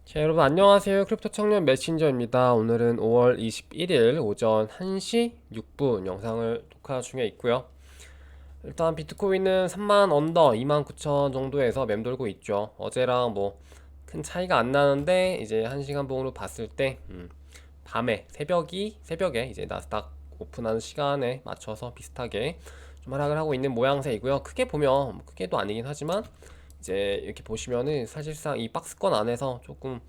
자, 여러분 안녕하세요. 크립토 청년 메신저입니다. 오늘은 5월 21일 오전 1시 6분 영상을 녹화 중에 있고요. 일단 비트코인은 3만 언더 29,000 정도에서 맴돌고 있죠. 어제랑 뭐 큰 차이가 안 나는데 이제 1시간 봉으로 봤을 때 밤에 새벽에 이제 나스닥 오픈하는 시간에 맞춰서 비슷하게 좀 하락을 하고 있는 모양새이고요. 크게 보면 크게도 아니긴 하지만 이제 이렇게 보시면은 사실상 이 박스권 안에서 조금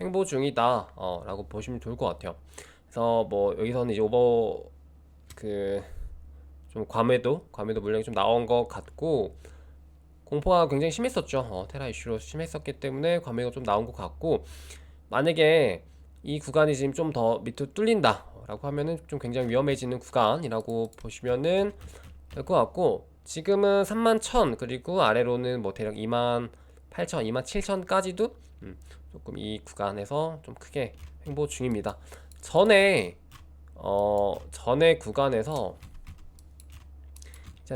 횡보 중이다 라고 보시면 좋을 것 같아요. 그래서 뭐 여기서는 이제 오버 그 좀 과매도 물량이 좀 나온 것 같고, 공포가 굉장히 심했었죠. 테라 이슈로 심했었기 때문에 과매가 좀 나온 것 같고, 만약에 이 구간이 지금 좀 더 밑으로 뚫린다 라고 하면은 좀 굉장히 위험해지는 구간이라고 보시면은 될 것 같고, 지금은 31,000 그리고 아래로는 뭐 대략 28,000, 27,000까지도 조금 이 구간에서 좀 크게 횡보 중입니다. 전에 구간에서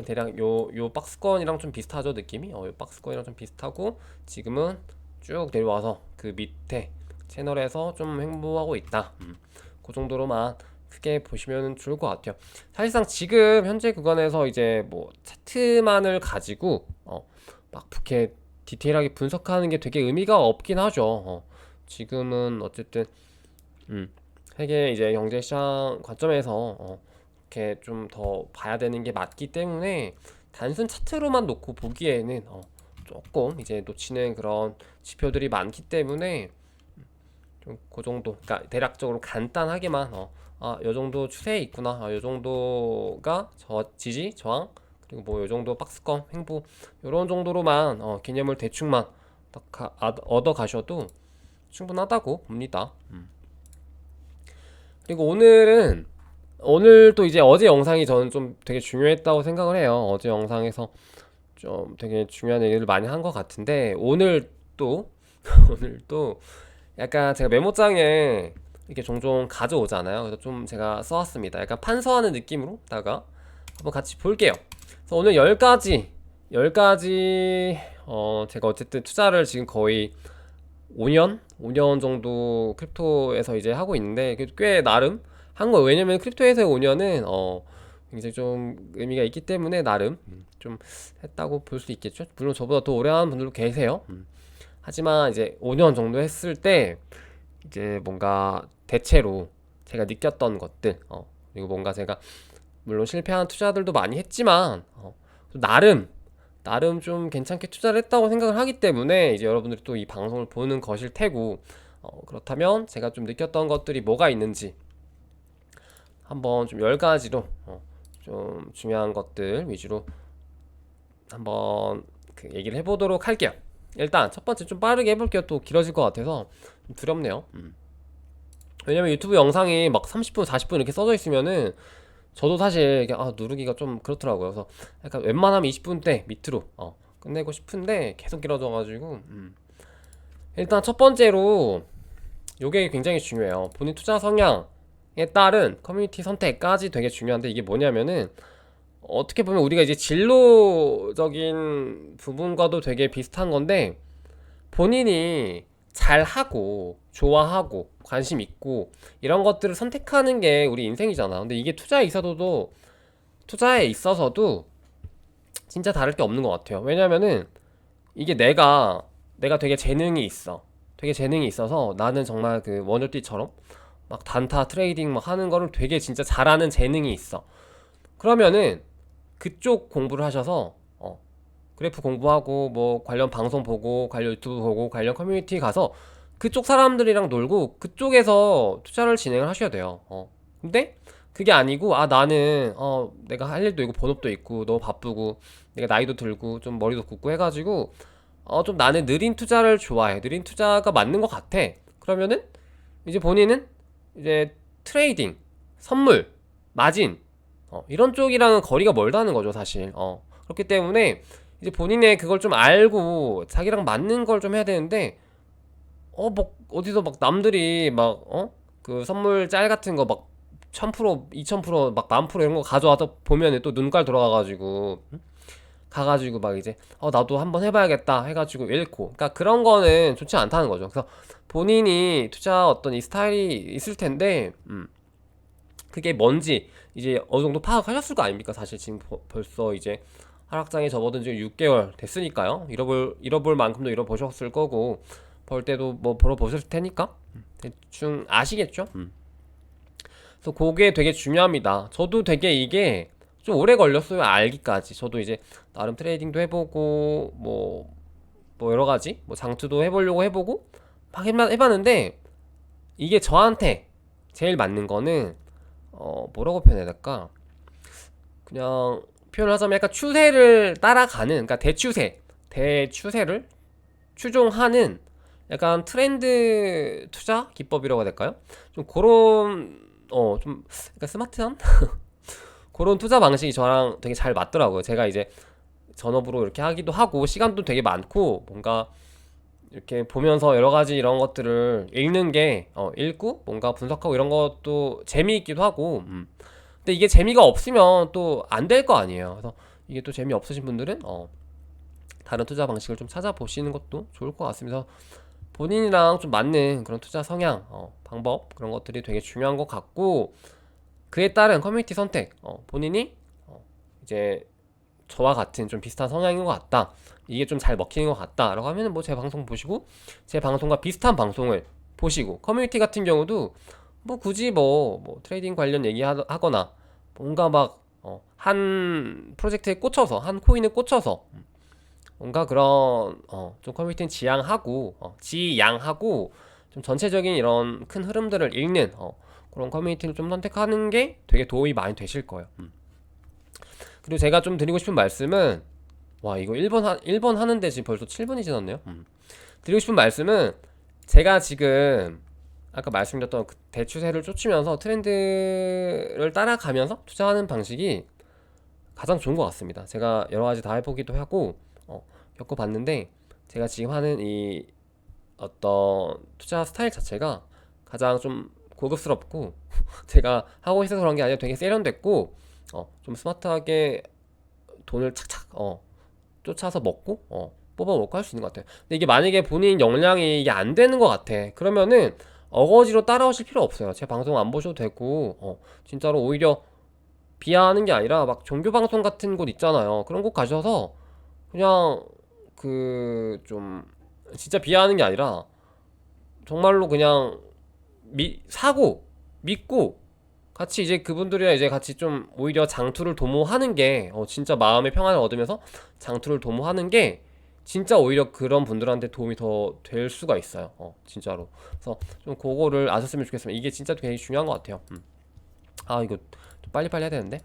대략 요 박스권이랑 좀 비슷하죠, 느낌이. 요 박스권이랑 좀 비슷하고, 지금은 쭉 내려와서 그 밑에 채널에서 좀 횡보하고 있다. 그 정도로만 크게 보시면 좋을 것 같아요. 사실상 지금 현재 구간에서 이제 뭐 차트만을 가지고 막 그렇게 디테일하게 분석하는 게 되게 의미가 없긴 하죠. 지금은 어쨌든 세계 이제 경제 시장 관점에서 이렇게 좀 더 봐야 되는 게 맞기 때문에, 단순 차트로만 놓고 보기에는 조금 이제 놓치는 그런 지표들이 많기 때문에 좀 그 정도, 그러니까 대략적으로 간단하게만 요 정도 추세에 있구나, 요 정도가 지지 저항, 그리고 뭐 요 정도 박스권 횡보, 요런 정도로만 개념을 대충만 딱 얻어 가셔도 충분하다고 봅니다. 그리고 오늘 또 이제 어제 영상이 저는 좀 되게 중요했다고 생각을 해요. 어제 영상에서 좀 되게 중요한 얘기를 많이 한 것 같은데, 오늘 또 오늘 또 약간 제가 메모장에 이렇게 종종 가져오잖아요. 그래서 좀 제가 써왔습니다. 약간 판서하는 느낌으로다가 한번 같이 볼게요. 그래서 오늘 10가지 제가 어쨌든 투자를 지금 거의 5년 정도 크립토에서 이제 하고 있는데, 꽤 나름 한 거. 왜냐면 크립토에서의 5년은 굉장히 좀 의미가 있기 때문에 나름 좀 했다고 볼 수 있겠죠. 물론 저보다 더 오래 하는 분들도 계세요. 하지만 이제 5년 정도 했을 때 이제 뭔가 대체로 제가 느꼈던 것들, 그리고 뭔가 제가 물론 실패한 투자들도 많이 했지만 나름 좀 괜찮게 투자를 했다고 생각을 하기 때문에, 이제 여러분들이 또 이 방송을 보는 것일 테고, 그렇다면 제가 좀 느꼈던 것들이 뭐가 있는지 한번 좀 10가지로 좀 중요한 것들 위주로 한번 그 얘기를 해보도록 할게요. 일단 첫 번째 좀 빠르게 해볼게요. 또 길어질 것 같아서 좀 두렵네요. 왜냐면 유튜브 영상이 막 30분 40분 이렇게 써져 있으면은 저도 사실 이게 누르기가 좀 그렇더라고요. 그래서 약간 웬만하면 20분대 밑으로 끝내고 싶은데 계속 길어져가지고, 일단 첫 번째로 요게 굉장히 중요해요. 본인 투자 성향에 따른 커뮤니티 선택까지 되게 중요한데, 이게 뭐냐면은 어떻게 보면 우리가 이제 진로적인 부분과도 되게 비슷한 건데, 본인이 잘하고 좋아하고 관심 있고 이런 것들을 선택하는 게 우리 인생이잖아. 근데 이게 투자에 있어서도 진짜 다를 게 없는 것 같아요. 왜냐면은 이게 내가 되게 재능이 있어. 되게 재능이 있어서 나는 정말 그 원효띠처럼 막 단타 트레이딩 막 하는 거를 되게 진짜 잘하는 재능이 있어. 그러면은 그쪽 공부를 하셔서 그래프 공부하고 뭐 관련 방송 보고 관련 유튜브 보고 관련 커뮤니티 가서 그쪽 사람들이랑 놀고 그쪽에서 투자를 진행을 하셔야 돼요. 근데 그게 아니고, 나는 내가 할 일도 있고 본업도 있고 너무 바쁘고 내가 나이도 들고 좀 머리도 굳고 해가지고 좀 나는 느린 투자를 좋아해. 느린 투자가 맞는 것 같아. 그러면은 이제 본인은 이제 트레이딩, 선물, 마진 이런 쪽이랑은 거리가 멀다는 거죠, 사실. 그렇기 때문에 이제 본인의 그걸 좀 알고 자기랑 맞는 걸 좀 해야 되는데, 뭐 어디서 막 남들이 막 그 선물 짤 같은 거 막 1000%, 2000%, 막 10,000% 이런 거 가져와서 보면은 또 눈깔 돌아가가지고 가가지고 막 이제 나도 한번 해봐야겠다 해가지고 잃고, 그러니까 그런 거는 좋지 않다는 거죠. 그래서 본인이 투자 어떤 이 스타일이 있을 텐데, 그게 뭔지 이제 어느 정도 파악하셨을 거 아닙니까? 사실 지금 벌써 이제 하락장에 접어든 지 6개월 됐으니까요. 잃어볼 만큼도 잃어보셨을 거고, 벌 때도 뭐 벌어보셨을 테니까 대충 아시겠죠? 그래서 그게 되게 중요합니다. 저도 되게 이게 좀 오래 걸렸어요, 알기까지. 저도 이제 나름 트레이딩도 해보고 뭐 여러 가지 뭐 장투도 해보려고 해보고 막 해봤는데, 이게 저한테 제일 맞는 거는 뭐라고 표현해야 될까? 그냥 표현을 하자면 약간 추세를 따라가는, 그러니까 대추세를 추종하는 약간 트렌드 투자 기법이라고 해야 될까요? 좀 그런 좀 약간 스마트한 그런 투자 방식이 저랑 되게 잘 맞더라고요. 제가 이제 전업으로 이렇게 하기도 하고 시간도 되게 많고, 뭔가 이렇게 보면서 여러 가지 이런 것들을 읽는 게 읽고 뭔가 분석하고 이런 것도 재미있기도 하고, 근데 이게 재미가 없으면 또 안 될 거 아니에요. 그래서 이게 또 재미없으신 분들은 다른 투자 방식을 좀 찾아보시는 것도 좋을 것 같습니다. 본인이랑 좀 맞는 그런 투자 성향, 방법, 그런 것들이 되게 중요한 것 같고, 그에 따른 커뮤니티 선택, 본인이 이제 저와 같은 좀 비슷한 성향인 것 같다, 이게 좀 잘 먹히는 것 같다 라고 하면 뭐 제 방송 보시고 제 방송과 비슷한 방송을 보시고, 커뮤니티 같은 경우도 뭐 굳이 뭐 트레이딩 관련 얘기하거나 뭔가 막 한 프로젝트에 꽂혀서 한 코인에 꽂혀서 뭔가 그런 좀 커뮤니티는 지양하고 좀 전체적인 이런 큰 흐름들을 읽는 그런 커뮤니티를 좀 선택하는 게 되게 도움이 많이 되실 거예요. 그리고 제가 좀 드리고 싶은 말씀은, 와 이거 1번 하는데 지금 벌써 7분이 지났네요. 드리고 싶은 말씀은, 제가 지금 아까 말씀드렸던 그 대추세를 쫓으면서 트렌드를 따라가면서 투자하는 방식이 가장 좋은 것 같습니다. 제가 여러 가지 다 해보기도 하고 겪어봤는데, 제가 지금 하는 이 어떤 투자 스타일 자체가 가장 좀 고급스럽고 제가 하고 있어서 그런 게 아니라 되게 세련됐고 좀 스마트하게 돈을 착착 쫓아서 먹고 뽑아 먹고 할 수 있는 것 같아요. 근데 이게 만약에 본인 역량이 이게 안 되는 것 같아, 그러면은 어거지로 따라오실 필요 없어요. 제 방송 안 보셔도 되고 진짜로 오히려 비하하는 게 아니라 막 종교 방송 같은 곳 있잖아요. 그런 곳 가셔서 그냥 그 좀 진짜 비하하는 게 아니라 정말로 그냥 사고 믿고 같이 이제 그분들이랑 이제 같이 좀 오히려 장투를 도모하는 게 진짜 마음의 평안을 얻으면서 장투를 도모하는 게 진짜 오히려 그런 분들한테 도움이 더 될 수가 있어요. 진짜로. 그래서 좀 그거를 아셨으면 좋겠습니다. 이게 진짜 되게 중요한 것 같아요. 아 이거 좀 빨리빨리 해야 되는데.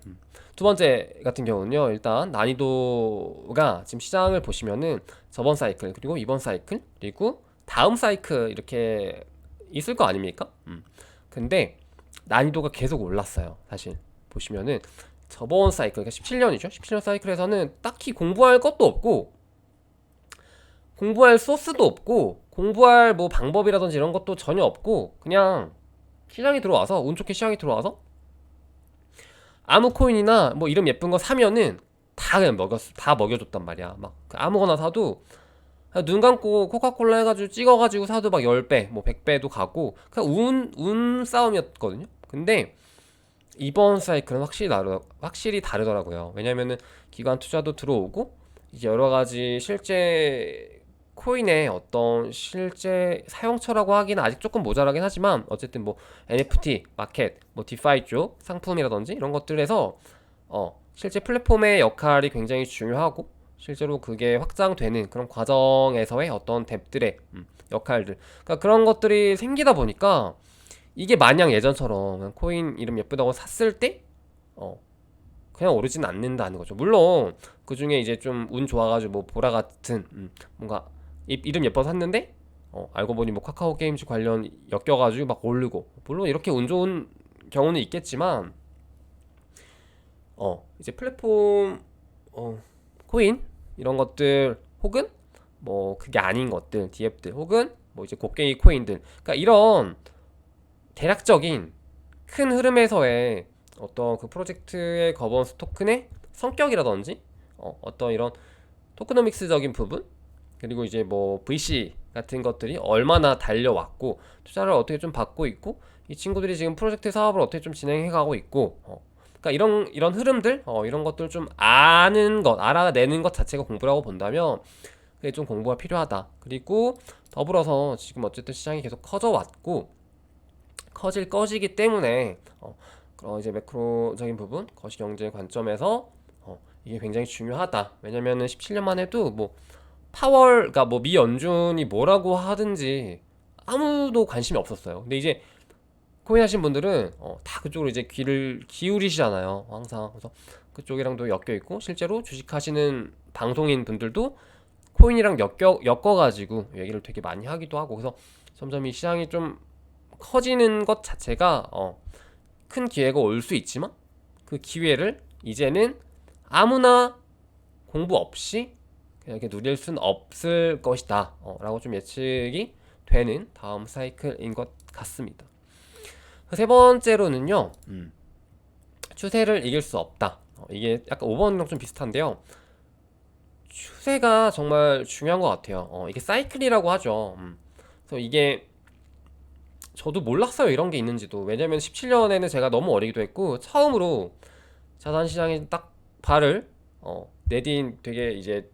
두 번째 같은 경우는요, 일단 난이도가 지금 시장을 보시면은 저번 사이클 그리고 이번 사이클 그리고 다음 사이클 이렇게 있을 거 아닙니까? 근데 난이도가 계속 올랐어요. 사실 보시면은 저번 사이클, 그러니까 17년이죠. 17년 사이클에서는 딱히 공부할 것도 없고 공부할 소스도 없고 공부할 뭐 방법이라든지 이런 것도 전혀 없고, 그냥 시장이 들어와서 운 좋게 시장이 들어와서 아무 코인이나 뭐 이름 예쁜 거 사면은 다 그냥 다 먹여줬단 말이야. 막 아무거나 사도 그냥 눈 감고 코카콜라 해가지고 찍어가지고 사도 막 10배 뭐 100배도 가고, 그냥 운 싸움이었거든요. 근데 이번 사이클은 확실히 다르더라고요. 왜냐면은 기관 투자도 들어오고 이제 여러 가지 실제 코인의 어떤 실제 사용처라고 하기는 아직 조금 모자라긴 하지만, 어쨌든 뭐 NFT 마켓, 뭐 디파이 쪽 상품이라든지 이런 것들에서 실제 플랫폼의 역할이 굉장히 중요하고, 실제로 그게 확장되는 그런 과정에서의 어떤 뎁들의 역할들, 그러니까 그런 것들이 생기다 보니까 이게 마냥 예전처럼 코인 이름 예쁘다고 샀을 때 그냥 오르진 않는다는 거죠. 물론 그 중에 이제 좀 운 좋아가지고 뭐 보라 같은 뭔가 이름 예뻐서 샀는데 알고 보니 뭐 카카오 게임즈 관련 엮여가지고 막 오르고, 물론 이렇게 운 좋은 경우는 있겠지만 이제 플랫폼 코인 이런 것들, 혹은 뭐 그게 아닌 것들 디앱들, 혹은 뭐 이제 곡괭이 코인들, 그러니까 이런 대략적인 큰 흐름에서의 어떤 그 프로젝트의 거버넌스 토큰의 성격이라든지 어떤 이런 토크노믹스적인 부분, 그리고 이제 뭐 VC 같은 것들이 얼마나 달려왔고 투자를 어떻게 좀 받고 있고 이 친구들이 지금 프로젝트 사업을 어떻게 좀 진행해가고 있고 그러니까 이런 흐름들 이런 것들 좀 아는 것 알아내는 것 자체가 공부라고 본다면 그게 좀 공부가 필요하다. 그리고 더불어서 지금 어쨌든 시장이 계속 커져 왔고 커질 것이기 때문에 그런 이제 매크로적인 부분 거시경제 관점에서 이게 굉장히 중요하다. 왜냐면은 17년만 해도 뭐 파월, 그러니까 뭐 미 연준이 뭐라고 하든지 아무도 관심이 없었어요. 근데 이제 코인 하신 분들은 다 그쪽으로 이제 귀를 기울이시잖아요. 항상. 그래서 그쪽이랑도 엮여 있고 실제로 주식하시는 방송인 분들도 코인이랑 엮어가지고 얘기를 되게 많이 하기도 하고 그래서 점점 이 시장이 좀 커지는 것 자체가 큰 기회가 올 수 있지만 그 기회를 이제는 아무나 공부 없이 그냥 이렇게 누릴 순 없을 것이다 라고 좀 예측이 되는 다음 사이클인 것 같습니다. 세 번째로는요, 추세를 이길 수 없다. 이게 약간 5번이랑 좀 비슷한데요. 추세가 정말 중요한 것 같아요. 이게 사이클이라고 하죠. 그래서 이게 저도 몰랐어요, 이런 게 있는지도. 왜냐면 17년에는 제가 너무 어리기도 했고 처음으로 자산시장에 딱 발을 내딘 되게 이제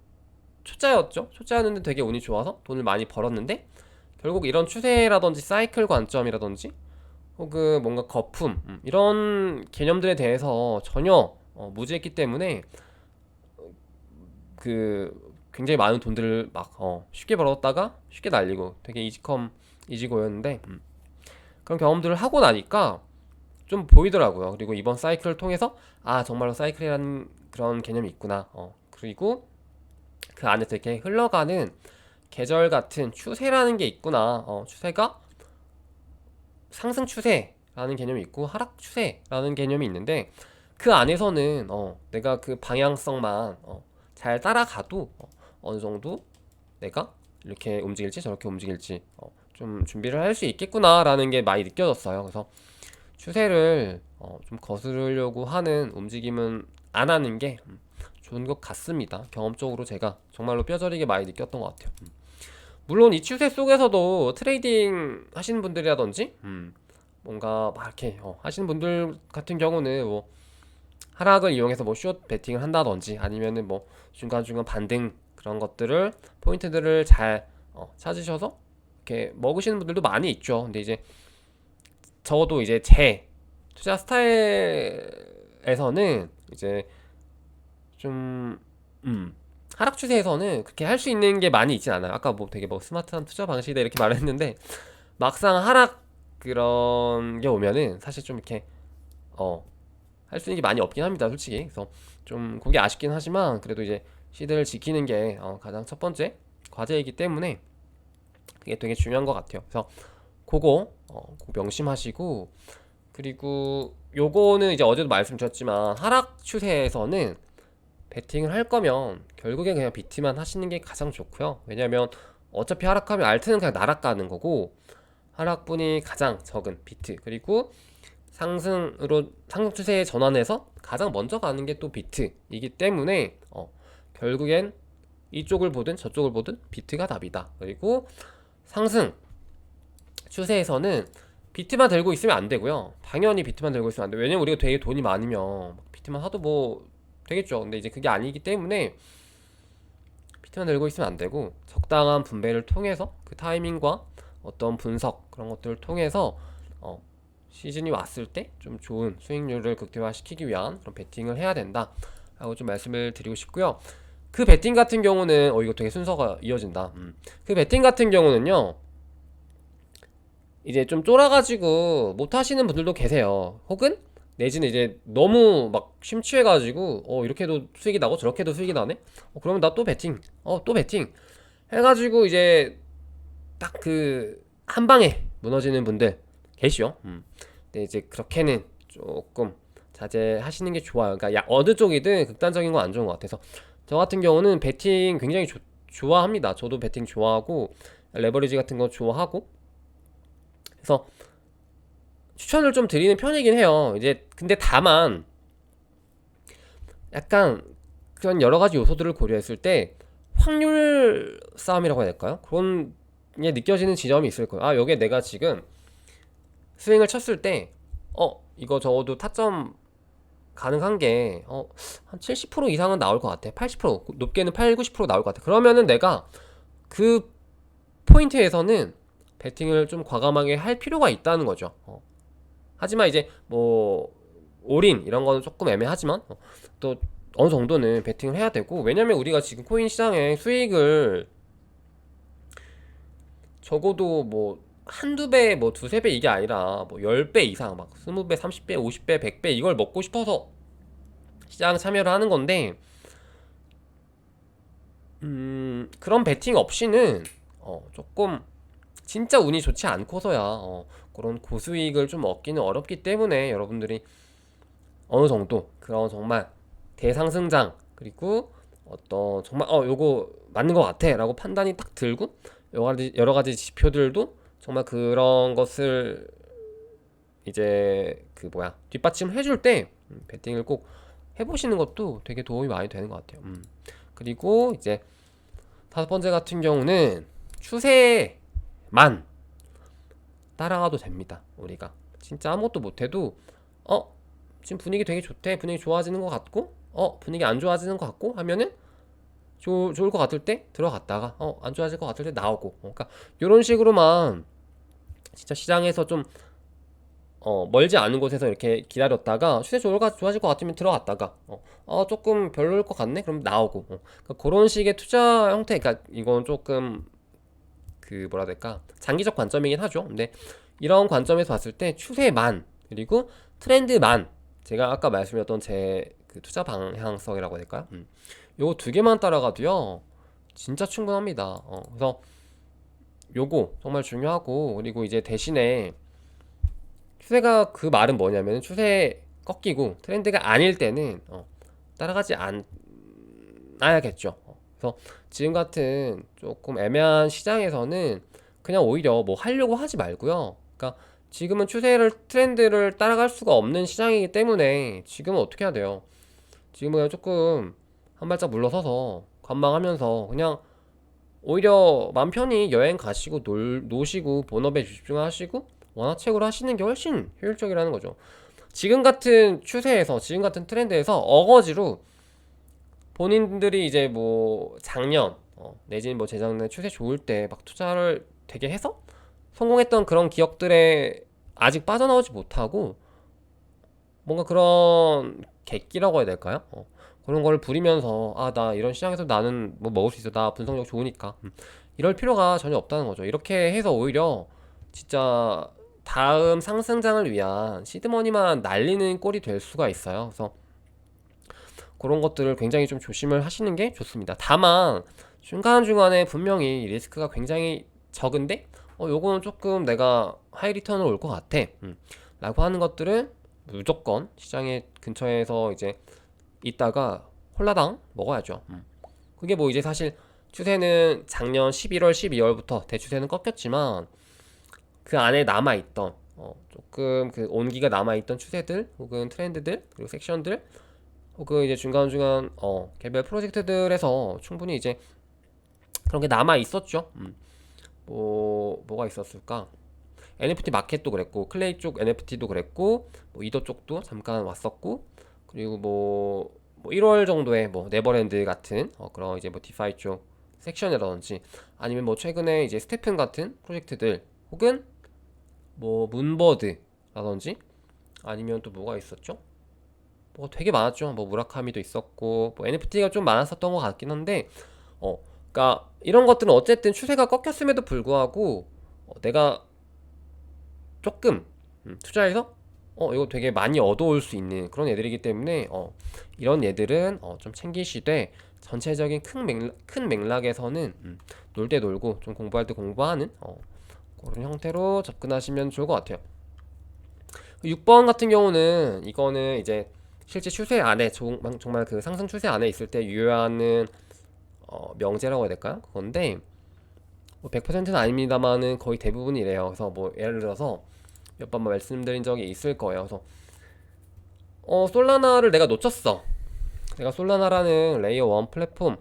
초짜였죠. 초짜였는데 되게 운이 좋아서 돈을 많이 벌었는데 결국 이런 추세라든지 사이클 관점이라든지 혹은 뭔가 거품 이런 개념들에 대해서 전혀 무지했기 때문에 그 굉장히 많은 돈들을 막 쉽게 벌었다가 쉽게 날리고 되게 이지컴 이지고였는데 그런 경험들을 하고 나니까 좀 보이더라고요. 그리고 이번 사이클을 통해서 아 정말로 사이클이라는 그런 개념이 있구나. 그리고 그 안에서 이렇게 흘러가는 계절 같은 추세라는 게 있구나. 추세가 상승 추세라는 개념이 있고 하락 추세라는 개념이 있는데 그 안에서는 내가 그 방향성만 잘 따라가도 어느 정도 내가 이렇게 움직일지 저렇게 움직일지 좀 준비를 할 수 있겠구나라는 게 많이 느껴졌어요. 그래서 추세를 좀 거스르려고 하는 움직임은 안 하는 게 좋은 것 같습니다. 경험적으로 제가 정말로 뼈저리게 많이 느꼈던 것 같아요. 물론 이 추세 속에서도 트레이딩 하시는 분들이라든지 뭔가 막 이렇게 하시는 분들 같은 경우는 뭐 하락을 이용해서 뭐 숏 베팅을 한다든지 아니면은 뭐 중간중간 반등 그런 것들을 포인트들을 잘 찾으셔서 이렇게 먹으시는 분들도 많이 있죠. 근데 이제 적어도 이제 제 투자 스타일에서는 이제 좀 하락 추세에서는 그렇게 할 수 있는 게 많이 있진 않아요. 아까 뭐 되게 뭐 스마트한 투자 방식이다 이렇게 말했는데 막상 하락 그런 게 오면은 사실 좀 이렇게 할 수 있는 게 많이 없긴 합니다, 솔직히. 그래서 좀 그게 아쉽긴 하지만 그래도 이제 시드를 지키는 게 가장 첫 번째 과제이기 때문에 그게 되게 중요한 것 같아요. 그래서 그거 꼭 명심하시고 그리고 요거는 이제 어제도 말씀드렸지만 하락 추세에서는 베팅을 할 거면 결국엔 그냥 비트만 하시는 게 가장 좋고요. 왜냐면 어차피 하락하면 알트는 그냥 날아가는 거고 하락분이 가장 적은 비트 그리고 상승으로 상승 추세에 전환해서 가장 먼저 가는 게 또 비트이기 때문에 결국엔 이쪽을 보든 저쪽을 보든 비트가 답이다. 그리고 상승 추세에서는 비트만 들고 있으면 안 되고요. 당연히 비트만 들고 있으면 안 돼요. 왜냐면 우리가 되게 돈이 많으면 비트만 하도 뭐 되겠죠. 근데 이제 그게 아니기 때문에 비트만 들고 있으면 안 되고 적당한 분배를 통해서 그 타이밍과 어떤 분석 그런 것들을 통해서 시즌이 왔을 때 좀 좋은 수익률을 극대화시키기 위한 그런 베팅을 해야 된다 라고 좀 말씀을 드리고 싶고요. 그 베팅 같은 경우는 이거 되게 순서가 이어진다. 그 베팅 같은 경우는요 이제 좀 쫄아가지고 못 하시는 분들도 계세요. 혹은 내지는 이제 너무 막 심취해가지고 이렇게도 수익이 나고 저렇게도 수익이 나네? 그러면 나 또 베팅 또 베팅 해가지고 이제 딱 그 한 방에 무너지는 분들 계시요. 근데 이제 그렇게는 조금 자제하시는 게 좋아요. 그러니까 어느 쪽이든 극단적인 건 안 좋은 것 같아서 저 같은 경우는 베팅 굉장히 좋아합니다. 저도 베팅 좋아하고 레버리지 같은 거 좋아하고 그래서 추천을 좀 드리는 편이긴 해요. 이제 근데 다만 약간 그런 여러 가지 요소들을 고려했을 때 확률 싸움이라고 해야 될까요? 그런 게 느껴지는 지점이 있을 거예요. 아, 여기에 내가 지금 스윙을 쳤을 때, 이거 적어도 타점 가능한 게, 한 70% 이상은 나올 것 같아. 80%, 높게는 8, 90% 나올 것 같아. 그러면은 내가 그 포인트에서는 배팅을 좀 과감하게 할 필요가 있다는 거죠. 하지만 이제 뭐 올인 이런 거는 조금 애매하지만 또 어느 정도는 배팅을 해야 되고, 왜냐면 우리가 지금 코인 시장에 수익을 적어도 뭐 한두 배, 뭐 두세 배 이게 아니라 뭐 10배 이상 막 20배, 30배, 50배, 100배 이걸 먹고 싶어서 시장 참여를 하는 건데, 그런 배팅 없이는 조금 진짜 운이 좋지 않고서야 그런 고수익을 좀 얻기는 어렵기 때문에 여러분들이 어느 정도 그런 정말 대상승장, 그리고 어떤 정말 요거 맞는 것 같아 라고 판단이 딱 들고 여러 가지 지표들도 정말 그런 것을 이제 그 뭐야 뒷받침 해줄 때 배팅을 꼭 해보시는 것도 되게 도움이 많이 되는 것 같아요. 그리고 이제 다섯 번째 같은 경우는 추세만 따라가도 됩니다. 우리가 진짜 아무것도 못해도 지금 분위기 되게 좋대, 분위기 좋아지는 것 같고 분위기 안 좋아지는 것 같고 하면은 좋을 것 같을 때 들어갔다가 안 좋아질 것 같을 때 나오고, 그러니까 이런 식으로만 진짜 시장에서 좀 멀지 않은 곳에서 이렇게 기다렸다가 추세 좋아질 것 같으면 들어갔다가 조금 별로일 것 같네 그럼 나오고, 그러니까 그런 식의 투자 형태. 그러니까 이건 조금 그 뭐라 해야 될까 장기적 관점이긴 하죠. 근데 이런 관점에서 봤을 때 추세만, 그리고 트렌드만, 제가 아까 말씀드렸던 제 그 투자 방향성이라고 해야 될까요? 요거 두 개만 따라가도요 진짜 충분합니다. 그래서 요거 정말 중요하고, 그리고 이제 대신에 추세가, 그 말은 뭐냐면 추세 꺾이고 트렌드가 아닐 때는 따라가지 않아야겠죠. 그래서 지금 같은 조금 애매한 시장에서는 그냥 오히려 뭐 하려고 하지 말고요. 그러니까 지금은 트렌드를 따라갈 수가 없는 시장이기 때문에 지금은 어떻게 해야 돼요? 지금은 그냥 조금 한 발짝 물러서서 관망하면서 그냥 오히려 맘 편히 여행 가시고 노시고 본업에 집중하시고 원화책으로 하시는 게 훨씬 효율적이라는 거죠. 지금 같은 추세에서, 지금 같은 트렌드에서 어거지로 본인들이 이제 뭐 작년 내지는 뭐 재작년 추세 좋을 때 막 투자를 되게 해서 성공했던 그런 기업들에 아직 빠져나오지 못하고 뭔가 그런 객기라고 해야 될까요? 그런 걸 부리면서 나 이런 시장에서 나는 뭐 먹을 수 있어, 나 분석력 좋으니까 이럴 필요가 전혀 없다는 거죠. 이렇게 해서 오히려 진짜 다음 상승장을 위한 시드머니만 날리는 꼴이 될 수가 있어요. 그래서 그런 것들을 굉장히 좀 조심을 하시는 게 좋습니다. 다만 중간중간에 분명히 리스크가 굉장히 적은데 요거는 조금 내가 하이 리턴을 올 것 같아 라고 하는 것들은 무조건 시장의 근처에서 이제 있다가 홀라당 먹어야죠. 그게 뭐 이제 사실 추세는 작년 11월, 12월부터 대추세는 꺾였지만 그 안에 남아있던 조금 그 온기가 남아있던 추세들 혹은 트렌드들 그리고 섹션들 혹은 이제 중간중간 개별 프로젝트들에서 충분히 이제 그런 게 남아 있었죠. 뭐가 있었을까? NFT 마켓도 그랬고, 클레이 쪽 NFT도 그랬고, 뭐 이더 쪽도 잠깐 왔었고, 그리고 뭐 1월 정도에 뭐 네버랜드 같은 그런 이제 뭐 디파이 쪽 섹션이라든지, 아니면 뭐 최근에 이제 스테픈 같은 프로젝트들, 혹은 뭐 문버드라든지, 아니면 또 뭐가 있었죠? 뭐 되게 많았죠. 뭐 무라카미도 있었고, 뭐 NFT가 좀 많았었던 것 같긴 한데, 그러니까 이런 것들은 어쨌든 추세가 꺾였음에도 불구하고 내가 조금 투자해서 이거 되게 많이 얻어올 수 있는 그런 애들이기 때문에 이런 애들은 좀 챙기시되, 전체적인 큰 맥락에서는 놀 때 놀고 좀 공부할 때 공부하는 그런 형태로 접근하시면 좋을 것 같아요. 6번 같은 경우는 이거는 이제 실제 추세 안에 정말 그 상승 추세 안에 있을 때 유효하는 명제라고 해야 될까요? 그건데 뭐 100%는 아닙니다만은 거의 대부분이 래요. 그래서 뭐 예를 들어서 몇 번 말씀드린 적이 있을 거예요. 그래서 솔라나를 내가 놓쳤어. 내가 솔라나라는 레이어 1 플랫폼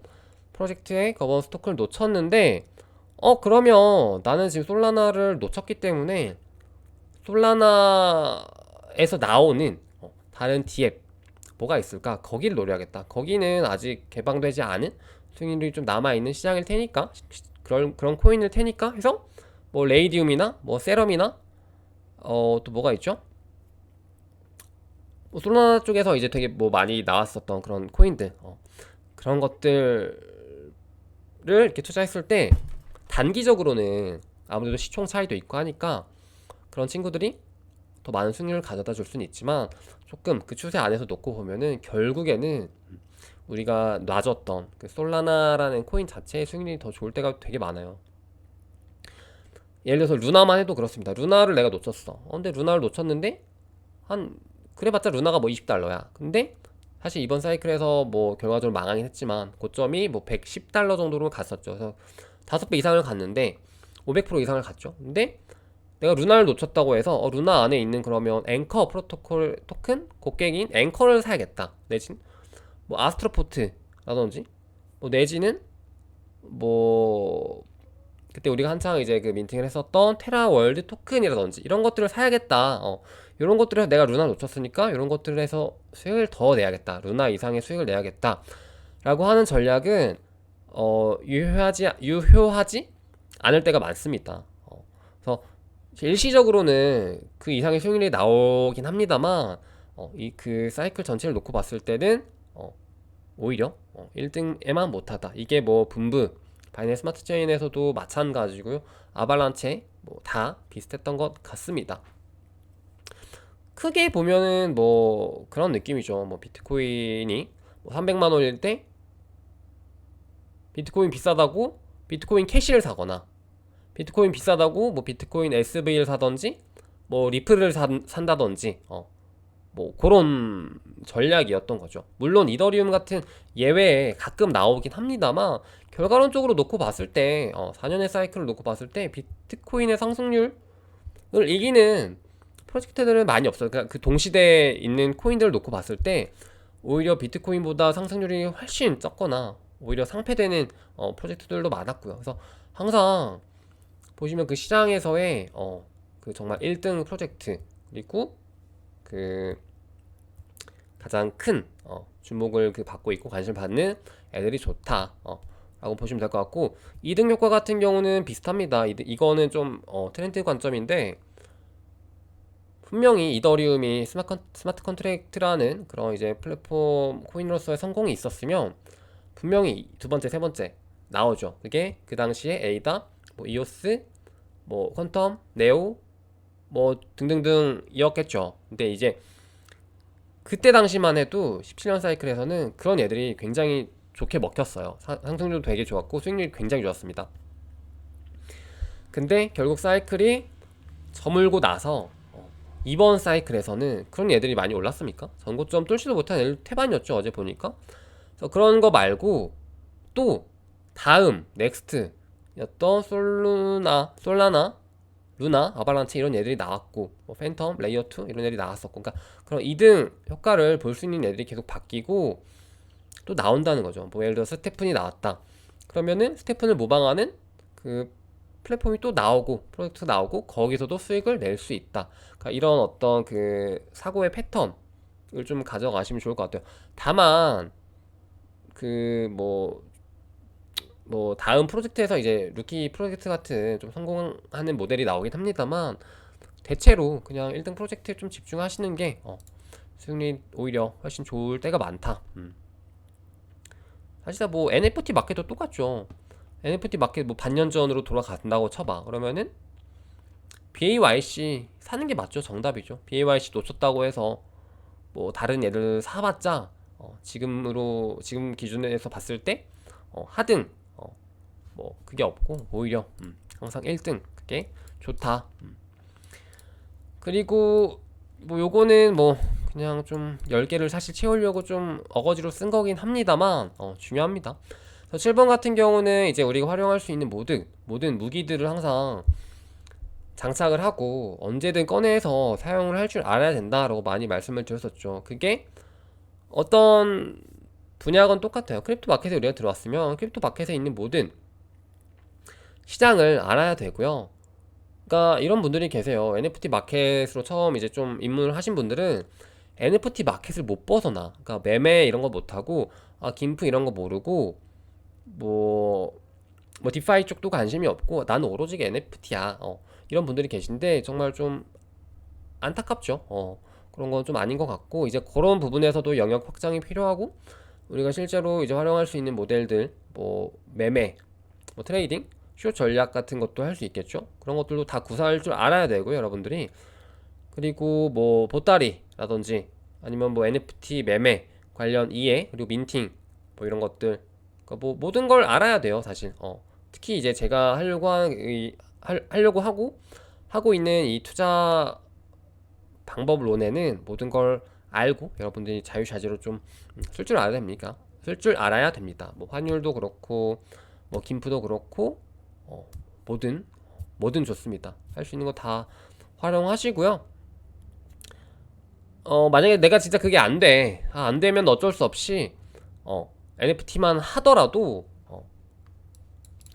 프로젝트에 거버넌스 토큰을 놓쳤는데 그러면 나는 지금 솔라나를 놓쳤기 때문에 솔라나에서 나오는 다른 DApp 뭐가 있을까? 거기를 노려야겠다. 거기는 아직 개방되지 않은 수익률이 좀 남아있는 시장일 테니까 그런 코인일 테니까 해서 뭐 레이디움이나 뭐 세럼이나 또 뭐가 있죠? 뭐 솔라나 쪽에서 이제 되게 뭐 많이 나왔었던 그런 코인들 그런 것들을 이렇게 투자했을 때 단기적으로는 아무래도 시총 차이도 있고 하니까 그런 친구들이 더 많은 수익률을 가져다 줄 수는 있지만 조금 그 추세 안에서 놓고 보면은 결국에는 우리가 놔줬던 그 솔라나라는 코인 자체의 수익률이 더 좋을 때가 되게 많아요. 예를 들어서 루나만 해도 그렇습니다. 루나를 내가 놓쳤어. 근데 루나를 놓쳤는데 한 그래봤자 루나가 뭐 20달러야. 근데 사실 이번 사이클에서 뭐 결과적으로 망하긴 했지만 고점이 뭐 110달러 정도로 갔었죠. 그래서 5배 이상을 갔는데 500% 이상을 갔죠. 근데 내가 루나를 놓쳤다고 해서 루나 안에 있는 그러면 앵커 프로토콜 토큰 곡괭이인 앵커를 사야겠다. 내지는 뭐 아스트로포트라든지 뭐 내지는 뭐 그때 우리가 한창 이제 그 민팅을 했었던 테라월드 토큰이라든지 이런 것들을 사야겠다. 이런 것들에서 내가 루나 놓쳤으니까 이런 것들에서 수익을 더 내야겠다. 루나 이상의 수익을 내야겠다. 라고 하는 전략은 유효하지 않을 때가 많습니다. 그래서 일시적으로는 그 이상의 수익률이 나오긴 합니다만 이 그 사이클 전체를 놓고 봤을 때는 오히려 1등에만 못하다. 이게 뭐 분부 바이낸스 스마트 체인에서도 마찬가지고요. 아발란체 뭐 다 비슷했던 것 같습니다. 크게 보면은 뭐 그런 느낌이죠. 뭐 비트코인이 뭐 300만 원일 때 비트코인 비싸다고 비트코인 캐시를 사거나 비트코인 비싸다고 뭐 비트코인 SV를 사던지 뭐 리플을 산다던지 뭐 그런 전략이었던 거죠. 물론 이더리움 같은 예외에 가끔 나오긴 합니다만 결과론적으로 놓고 봤을 때 4년의 사이클을 놓고 봤을 때 비트코인의 상승률을 이기는 프로젝트들은 많이 없어요. 그러니까 그 동시대에 있는 코인들을 놓고 봤을 때 오히려 비트코인보다 상승률이 훨씬 적거나 오히려 상폐되는 프로젝트들도 많았고요. 그래서 항상 보시면 그 시장에서의 그 정말 1등 프로젝트 그리고 그 가장 큰 주목을 그 받고 있고 관심을 받는 애들이 좋다 라고 보시면 될 것 같고 2등 효과 같은 경우는 비슷합니다. 이거는 좀 트렌드 관점인데 분명히 이더리움이 스마트 컨트랙트라는 그런 이제 플랫폼 코인으로서의 성공이 있었으면 분명히 두 번째, 세 번째 나오죠. 그게 그 당시에 에이다, 뭐 이오스, 뭐 퀀텀, 네오 뭐 등등등 이었겠죠. 근데 이제 그때 당시만 해도 17년 사이클에서는 그런 애들이 굉장히 좋게 먹혔어요. 상승률도 되게 좋았고 수익률이 굉장히 좋았습니다. 근데 결국 사이클이 저물고 나서 이번 사이클에서는 그런 애들이 많이 올랐습니까? 전고점 뚫지도 못한 애들 태반이었죠. 어제 보니까. 그래서 그런 거 말고 또 다음 넥스트였던 솔라나 루나, 아발란체 이런 애들이 나왔고 뭐 팬텀, 레이어2 이런 애들이 나왔었고 그러니까 그런 2등 효과를 볼 수 있는 애들이 계속 바뀌고 또 나온다는 거죠. 뭐 예를 들어 스테픈이 나왔다. 그러면은 스테픈을 모방하는 그 플랫폼이 또 나오고 프로젝트가 나오고 거기서도 수익을 낼 수 있다. 그러니까 이런 어떤 그 사고의 패턴을 좀 가져가시면 좋을 것 같아요. 다만 그 뭐 다음 프로젝트에서 이제 루키 프로젝트 같은 좀 성공하는 모델이 나오긴 합니다만 대체로 그냥 1등 프로젝트에 좀 집중하시는 게 수익률이 오히려 훨씬 좋을 때가 많다. 사실 뭐 NFT 마켓도 똑같죠. NFT 마켓 뭐 반년 전으로 돌아간다고 쳐봐. 그러면은 BAYC 사는 게 맞죠. 정답이죠. BAYC 놓쳤다고 해서 뭐 다른 애들 사봤자 지금 기준에서 봤을 때 하등 뭐 그게 없고 오히려 항상 1등 그게 좋다. 그리고 뭐 요거는 뭐 그냥 좀 10개를 사실 채우려고 좀 어거지로 쓴 거긴 합니다만 중요합니다. 그래서 7번 같은 경우는 이제 우리가 활용할 수 있는 모든 무기들을 항상 장착을 하고 언제든 꺼내서 사용을 할 줄 알아야 된다라고 많이 말씀을 드렸었죠. 그게 어떤 분야건 똑같아요. 크립토 마켓에 우리가 들어왔으면 크립토 마켓에 있는 모든 시장을 알아야 되고요. 그러니까 이런 분들이 계세요. NFT 마켓으로 처음 이제 좀 입문을 하신 분들은 NFT 마켓을 못 벗어나. 그러니까 매매 이런 거 못하고, 아, 김프 이런 거 모르고, 뭐, 뭐 디파이 쪽도 관심이 없고, 나는 오로지 NFT야. 이런 분들이 계신데 정말 좀 안타깝죠. 그런 건 좀 아닌 것 같고, 이제 그런 부분에서도 영역 확장이 필요하고, 우리가 실제로 이제 활용할 수 있는 모델들, 뭐 매매, 뭐 트레이딩, 숏 전략 같은 것도 할 수 있겠죠. 그런 것들도 다 구사할 줄 알아야 되고요, 여러분들이. 그리고 뭐 보따리라든지 아니면 뭐 NFT 매매 관련 이해, 그리고 민팅 뭐 이런 것들, 그러니까 뭐 모든 걸 알아야 돼요, 사실. 특히 이제 제가 하려고 하고 있는 이 투자 방법론에는 모든 걸 알고 여러분들이 자유자재로 좀 쓸 줄 알아야 됩니까? 쓸 줄 알아야 됩니다. 뭐 환율도 그렇고 뭐 김프도 그렇고, 어, 뭐든 좋습니다. 할 수 있는 거 다 활용하시고요. 만약에 내가 진짜 그게 안 돼. 안 되면 어쩔 수 없이 NFT만 하더라도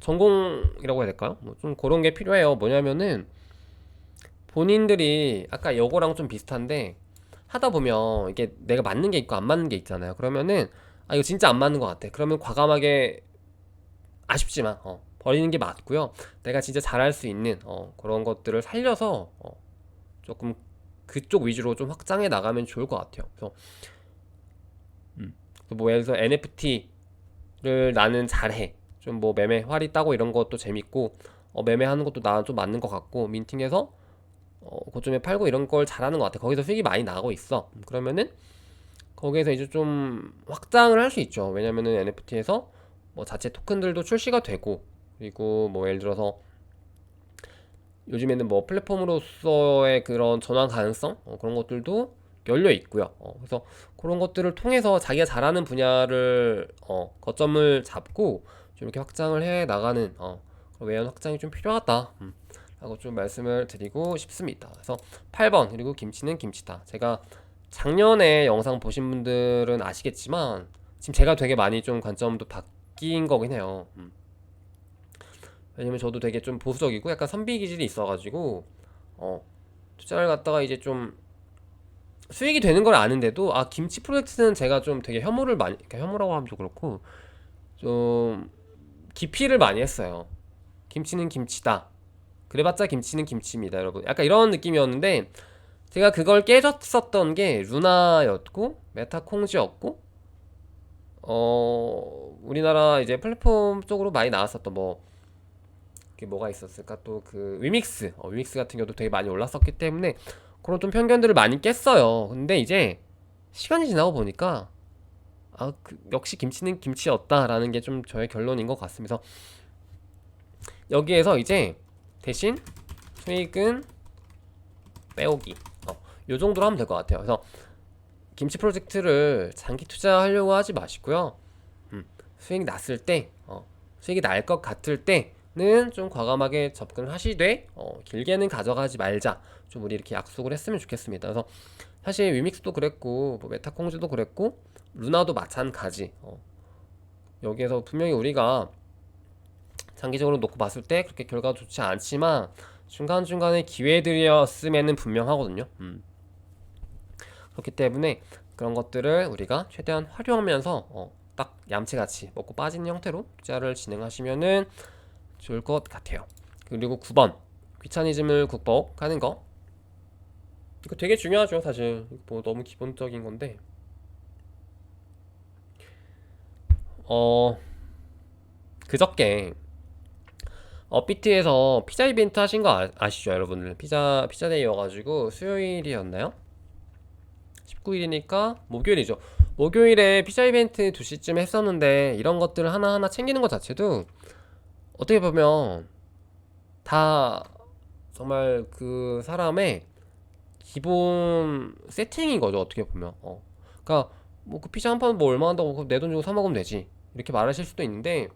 전공이라고 해야 될까요? 뭐 좀 그런 게 필요해요. 뭐냐면은 본인들이 아까 요거랑 좀 비슷한데, 하다 보면 이게 내가 맞는 게 있고 안 맞는 게 있잖아요. 그러면은 아, 이거 진짜 안 맞는 것 같아. 그러면 과감하게, 아쉽지만 버리는 게 맞고요. 내가 진짜 잘할 수 있는 그런 것들을 살려서 조금 그쪽 위주로 좀 확장해 나가면 좋을 것 같아요. 그래서 뭐 예를 들어서 NFT를 나는 잘해. 좀 뭐 매매 활이 따고 이런 것도 재밌고, 매매하는 것도 나랑 좀 맞는 것 같고, 민팅해서 고점에 팔고 이런 걸 잘하는 것 같아. 거기서 수익이 많이 나고 있어. 그러면은 거기에서 이제 좀 확장을 할 수 있죠. 왜냐면은 NFT에서 뭐 자체 토큰들도 출시가 되고, 그리고 뭐 예를 들어서 요즘에는 뭐 플랫폼으로서의 그런 전환 가능성, 그런 것들도 열려 있고요. 그래서 그런 것들을 통해서 자기가 잘하는 분야를 거점을 잡고 좀 이렇게 확장을 해 나가는 그런 외연 확장이 좀 필요하다. 라고 좀 말씀을 드리고 싶습니다. 그래서 8번, 그리고 김치는 김치다. 제가 작년에 영상 보신 분들은 아시겠지만 지금 제가 되게 많이 좀 관점도 바뀐 거긴 해요. 왜냐면 저도 되게 좀 보수적이고 약간 선비 기질이 있어가지고 어, 투자를 갖다가 이제 좀 수익이 되는 걸 아는데도, 아, 김치 프로젝트는 제가 좀 되게 혐오를 많이, 그러니까 혐오라고 하면 좀 그렇고 좀 기피를 많이 했어요. 김치는 김치다. 그래봤자 김치는 김치입니다, 여러분. 약간 이런 느낌이었는데 제가 그걸 깨졌었던 게 루나였고 메타콩즈였고, 우리나라 이제 플랫폼 쪽으로 많이 나왔었던 뭐 그게 뭐가 있었을까, 또 그 위믹스 같은 경우도 되게 많이 올랐었기 때문에 그런 좀 편견들을 많이 깼어요. 근데 이제 시간이 지나고 보니까 아, 역시 김치는 김치였다라는 게 좀 저의 결론인 것 같습니다. 그래서 여기에서 이제 대신 수익은 빼오기, 요 정도로 하면 될 것 같아요. 그래서 김치 프로젝트를 장기 투자하려고 하지 마시고요. 수익이 났을 때, 수익이 날 것 같을 때는 좀 과감하게 접근을 하시되, 길게는 가져가지 말자. 좀 우리 이렇게 약속을 했으면 좋겠습니다. 그래서 사실 위믹스도 그랬고, 뭐 메타콩즈도 그랬고, 루나도 마찬가지. 여기에서 분명히 우리가 장기적으로 놓고 봤을 때 그렇게 결과가 좋지 않지만 중간중간에 기회들이었음에는 분명하거든요. 그렇기 때문에 그런 것들을 우리가 최대한 활용하면서 딱 얌체같이 먹고 빠지는 형태로 투자를 진행하시면은 좋을 것 같아요. 그리고 9번, 귀차니즘을 극복하는 거. 이거 되게 중요하죠, 사실. 뭐 너무 기본적인 건데. 어 그저께 업비트에서 피자 이벤트 하신 거 아시죠, 여러분들? 피자데이여가지고 수요일이었나요? 19일이니까 목요일이죠. 목요일에 피자 이벤트 2시쯤 했었는데 이런 것들을 하나하나 챙기는 것 자체도 어떻게 보면 다 정말 그 사람의 기본 세팅인 거죠, 어떻게 보면. 그러니까 뭐 그 피자 한 판 뭐 얼마 한다고 내 돈 주고 사 먹으면 되지, 이렇게 말하실 수도 있는데,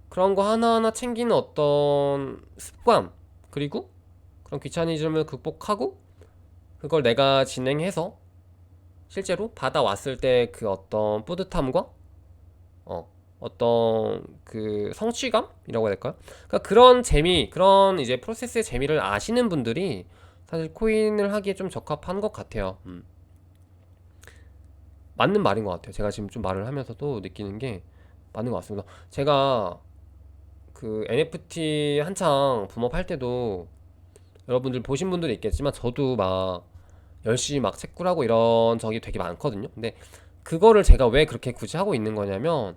그런 거 하나하나 챙기는 어떤 습관, 그리고 그런 귀차니즘을 극복하고 그걸 내가 진행해서 실제로 받아왔을 때 그 어떤 뿌듯함과 어, 어떤 그 성취감이라고 해야 될까요? 그러니까 그런 재미, 그런 이제 프로세스의 재미를 아시는 분들이 사실 코인을 하기에 좀 적합한 것 같아요. 맞는 말인 것 같아요. 제가 지금 좀 말을 하면서도 느끼는 게 맞는 것 같습니다. 제가 그 NFT 한창 붐업할 때도 여러분들 보신 분들이 있겠지만 저도 막 열심히 막 책구라고 이런 적이 되게 많거든요. 근데 그거를 제가 왜 그렇게 굳이 하고 있는 거냐면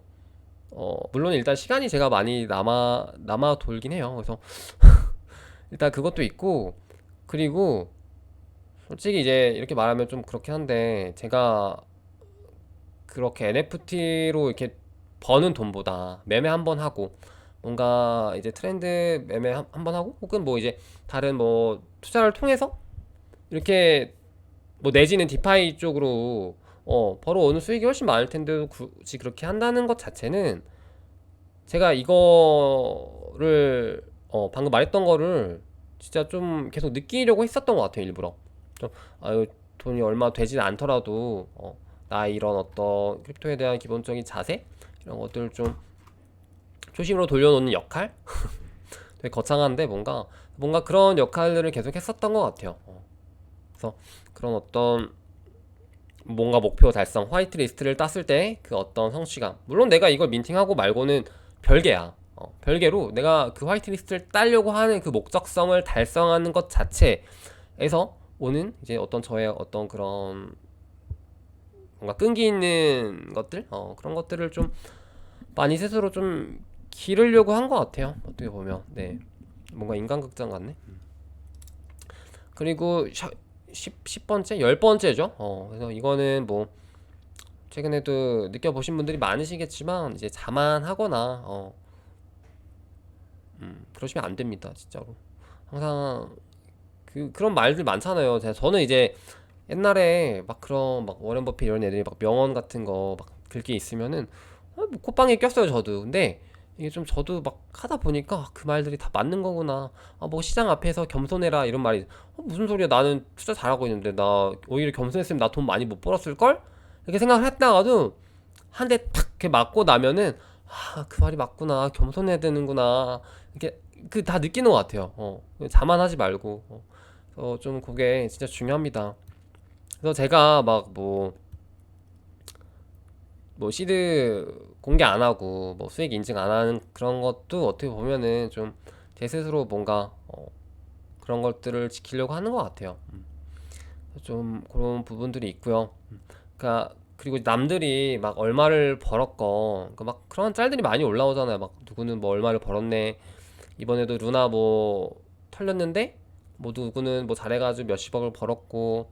물론 일단 시간이 제가 많이 남아 돌긴 해요. 그래서 일단 그것도 있고, 그리고 솔직히 이제 이렇게 말하면 좀 그렇긴 한데 제가 그렇게 NFT로 이렇게 버는 돈보다 매매 한번 하고 뭔가 이제 트렌드 매매 한번 하고 혹은 뭐 이제 다른 뭐 투자를 통해서 이렇게 뭐 내지는 디파이 쪽으로 벌어오는 수익이 훨씬 많을 텐데도 굳이 그렇게 한다는 것 자체는 제가 이거를 방금 말했던 거를 진짜 좀 계속 느끼려고 했었던 것 같아요. 일부러 좀 아유 돈이 얼마 되진 않더라도 나 이런 어떤 크립토에 대한 기본적인 자세 이런 것들을 좀 초심으로 돌려놓는 역할 되게 거창한데 뭔가 그런 역할들을 계속 했었던 것 같아요. 그래서 그런 어떤 뭔가 목표 달성 화이트 리스트를 땄을 때 그 어떤 성취감, 물론 내가 이걸 민팅하고 말고는 별개야. 별개로 내가 그 화이트 리스트를 따려고 하는 그 목적성을 달성하는 것 자체에서 오는 이제 어떤 저의 어떤 그런 뭔가 끈기 있는 것들 그런 것들을 좀 많이 스스로 좀 기르려고 한 것 같아요. 어떻게 보면 네, 뭔가 인간극장 같네. 그리고 10번째 10번째죠. 그래서 이거는 뭐 최근에도 느껴보신 분들이 많으시겠지만 이제 자만하거나 그러시면 안 됩니다. 진짜로 항상 그런 말들 많잖아요. 저는 이제 옛날에 막 그런 막 워렌 버핏 이런 애들이 막 명언 같은 거 막 글게 있으면은 뭐 콧방에 꼈어요. 저도. 근데 이게 좀 저도 막 하다 보니까 그 말들이 다 맞는 거구나. 뭐 시장 앞에서 겸손해라 이런 말이 무슨 소리야. 나는 투자 잘하고 있는데 나 오히려 겸손했으면 나 돈 많이 못 벌었을 걸 이렇게 생각을 했다가도 한 대 탁 이렇게 맞고 나면은 그 말이 맞구나. 겸손해야 되는구나. 이렇게 그 다 느끼는 것 같아요. 자만하지 말고. 좀 그게 진짜 중요합니다. 그래서 제가 막 뭐 시드 공개 안 하고 뭐 수익 인증 안 하는 그런 것도 어떻게 보면은 좀 제 스스로 뭔가 그런 것들을 지키려고 하는 것 같아요. 좀 그런 부분들이 있고요. 그러니까 그리고 남들이 막 얼마를 벌었건 그막 그런 짤들이 많이 올라오잖아요. 막 누구는 뭐 얼마를 벌었네. 이번에도 루나 뭐 털렸는데 뭐 누구는 뭐 잘해가지고 몇십억을 벌었고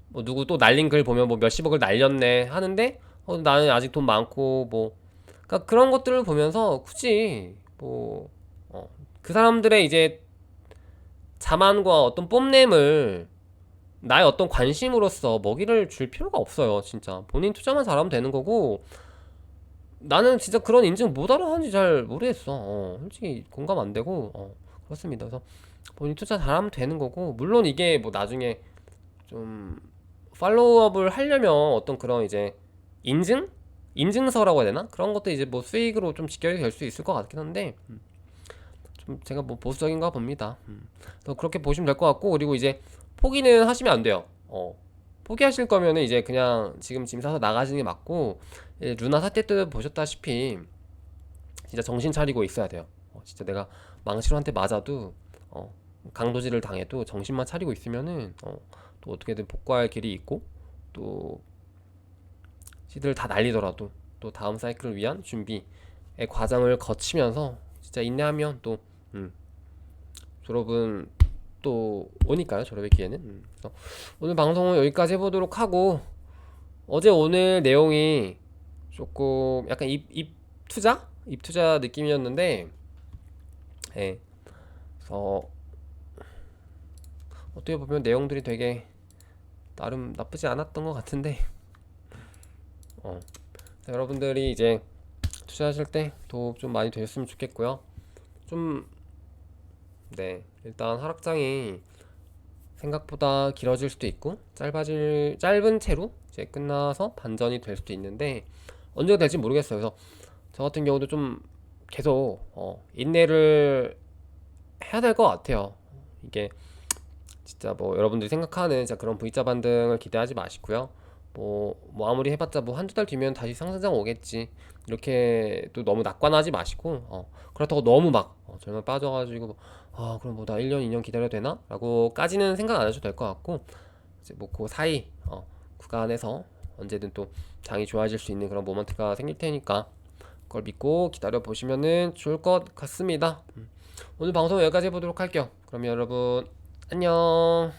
뭐 누구 또 날린 글 보면 뭐 몇십억을 날렸네 하는데 나는 아직 돈 많고 뭐 그러니까 그런 것들을 보면서 굳이 뭐 그 사람들의 이제 자만과 어떤 뽐냄을 나의 어떤 관심으로서 먹이를 줄 필요가 없어요. 진짜 본인 투자만 잘하면 되는 거고 나는 진짜 그런 인증 뭐하러 하는지 잘 모르겠어. 솔직히 공감 안 되고 그렇습니다. 그래서 본인 투자 잘하면 되는 거고 물론 이게 뭐 나중에 좀 팔로우업을 하려면 어떤 그런 이제 인증? 인증서라고 해야 되나? 그런 것도 이제 뭐 수익으로 좀 직결이 될 수 있을 것 같긴 한데 좀 제가 뭐 보수적인가 봅니다. 그래서 그렇게 보시면 될 것 같고 그리고 이제 포기는 하시면 안 돼요. 포기하실 거면은 이제 그냥 지금 짐 싸서 나가시는 게 맞고 루나 사태 때 보셨다시피 진짜 정신 차리고 있어야 돼요. 진짜 내가 망치로 한테 맞아도 강도질을 당해도 정신만 차리고 있으면은 또 어떻게든 복구할 길이 있고 또 시드를 다 날리더라도 또 다음 사이클을 위한 준비의 과정을 거치면서 진짜 인내하면 또 음, 졸업은 또 오니까요. 졸업의 기회는. 그래서 오늘 방송은 여기까지 해보도록 하고 어제 오늘 내용이 조금 약간 입 투자 느낌이었는데 예. 그래서 어떻게 보면 내용들이 되게 나름 나쁘지 않았던 것 같은데 어, 여러분들이 이제 투자하실 때 도움 좀 많이 되셨으면 좋겠고요. 좀 네, 일단 하락장이 생각보다 길어질 수도 있고 짧은 채로 이제 끝나서 반전이 될 수도 있는데 언제가 될지 모르겠어요. 그래서 저 같은 경우도 좀 계속 인내를 해야 될 것 같아요. 이게 진짜 뭐 여러분들이 생각하는 진짜 그런 V자 반등을 기대하지 마시고요. 뭐 아무리 해봤자 뭐 한두 달 뒤면 다시 상승장 오겠지. 이렇게 또 너무 낙관하지 마시고, 그렇다고 너무 막, 절망 빠져가지고, 그럼 뭐 나 1년, 2년 기다려야 되나? 라고까지는 생각 안 하셔도 될 것 같고, 이제 뭐 그 사이, 구간에서 언제든 또 장이 좋아질 수 있는 그런 모먼트가 생길 테니까, 그걸 믿고 기다려 보시면은 좋을 것 같습니다. 오늘 방송 여기까지 해보도록 할게요. 그러면 여러분, 안녕.